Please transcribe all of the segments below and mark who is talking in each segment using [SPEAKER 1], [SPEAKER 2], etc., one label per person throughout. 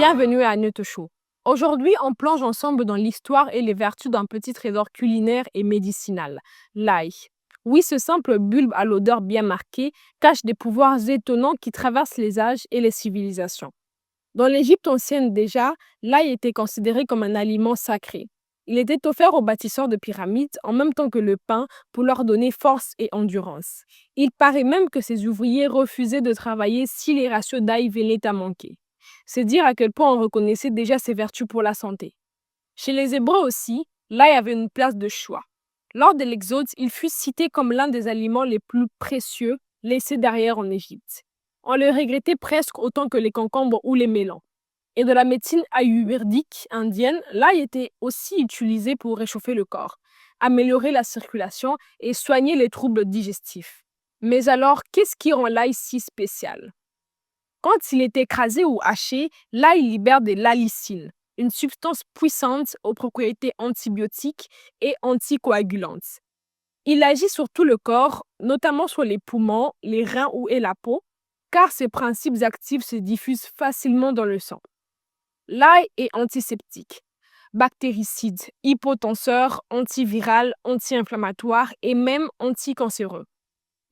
[SPEAKER 1] Bienvenue à Nutto Show. Aujourd'hui, on plonge ensemble dans l'histoire et les vertus d'un petit trésor culinaire et médicinal, l'ail. Oui, ce simple bulbe à l'odeur bien marquée cache des pouvoirs étonnants qui traversent les âges et les civilisations. Dans l'Égypte ancienne déjà, l'ail était considéré comme un aliment sacré. Il était offert aux bâtisseurs de pyramides en même temps que le pain pour leur donner force et endurance. Il paraît même que ces ouvriers refusaient de travailler si les ratios d'ail venaient à manquer. C'est dire à quel point on reconnaissait déjà ses vertus pour la santé. Chez les Hébreux aussi, l'ail avait une place de choix. Lors de l'Exode, il fut cité comme l'un des aliments les plus précieux laissés derrière en Égypte. On le regrettait presque autant que les concombres ou les mélans. Et de la médecine ayurvédique indienne, l'ail était aussi utilisé pour réchauffer le corps, améliorer la circulation et soigner les troubles digestifs. Mais alors, qu'est-ce qui rend l'ail si spécial? Quand il est écrasé ou haché, l'ail libère de l'alicine, une substance puissante aux propriétés antibiotiques et anticoagulantes. Il agit sur tout le corps, notamment sur les poumons, les reins et la peau, car ses principes actifs se diffusent facilement dans le sang. L'ail est antiseptique, bactéricide, hypotenseur, antiviral, anti-inflammatoire et même anticancéreux.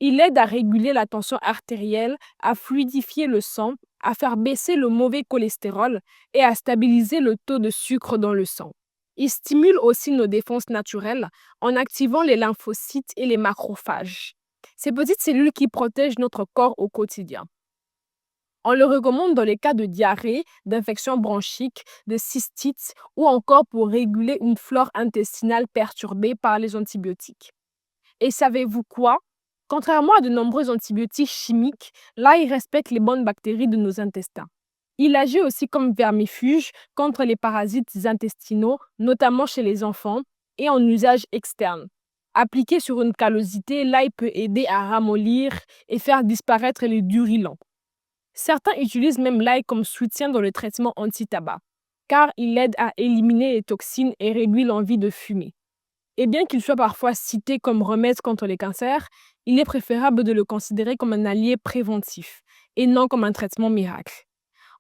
[SPEAKER 1] Il aide à réguler la tension artérielle, à fluidifier le sang, à faire baisser le mauvais cholestérol et à stabiliser le taux de sucre dans le sang. Il stimule aussi nos défenses naturelles en activant les lymphocytes et les macrophages, ces petites cellules qui protègent notre corps au quotidien. On le recommande dans les cas de diarrhée, d'infection bronchique, de cystite ou encore pour réguler une flore intestinale perturbée par les antibiotiques. Et savez-vous quoi? Contrairement à de nombreux antibiotiques chimiques, l'ail respecte les bonnes bactéries de nos intestins. Il agit aussi comme vermifuge contre les parasites intestinaux, notamment chez les enfants, et en usage externe. Appliqué sur une callosité, l'ail peut aider à ramollir et faire disparaître les durillons. Certains utilisent même l'ail comme soutien dans le traitement anti-tabac, car il aide à éliminer les toxines et réduit l'envie de fumer. Et bien qu'il soit parfois cité comme remède contre les cancers, il est préférable de le considérer comme un allié préventif et non comme un traitement miracle.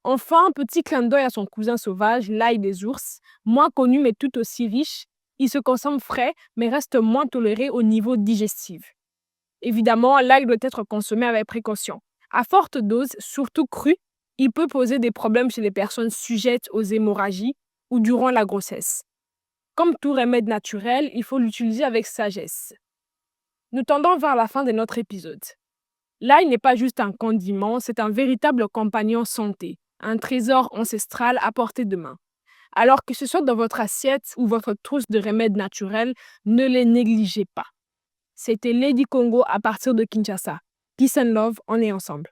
[SPEAKER 1] Enfin, un petit clin d'œil à son cousin sauvage, l'ail des ours, moins connu mais tout aussi riche. Il se consomme frais mais reste moins toléré au niveau digestif. Évidemment, l'ail doit être consommé avec précaution. À forte dose, surtout cru, il peut poser des problèmes chez les personnes sujettes aux hémorragies ou durant la grossesse. Comme tout remède naturel, il faut l'utiliser avec sagesse. Nous tendons vers la fin de notre épisode. L'ail n'est pas juste un condiment, c'est un véritable compagnon santé, un trésor ancestral à portée de main. Alors que ce soit dans votre assiette ou votre trousse de remèdes naturels, ne les négligez pas. C'était Lady Congo à partir de Kinshasa. Peace and love, on est ensemble.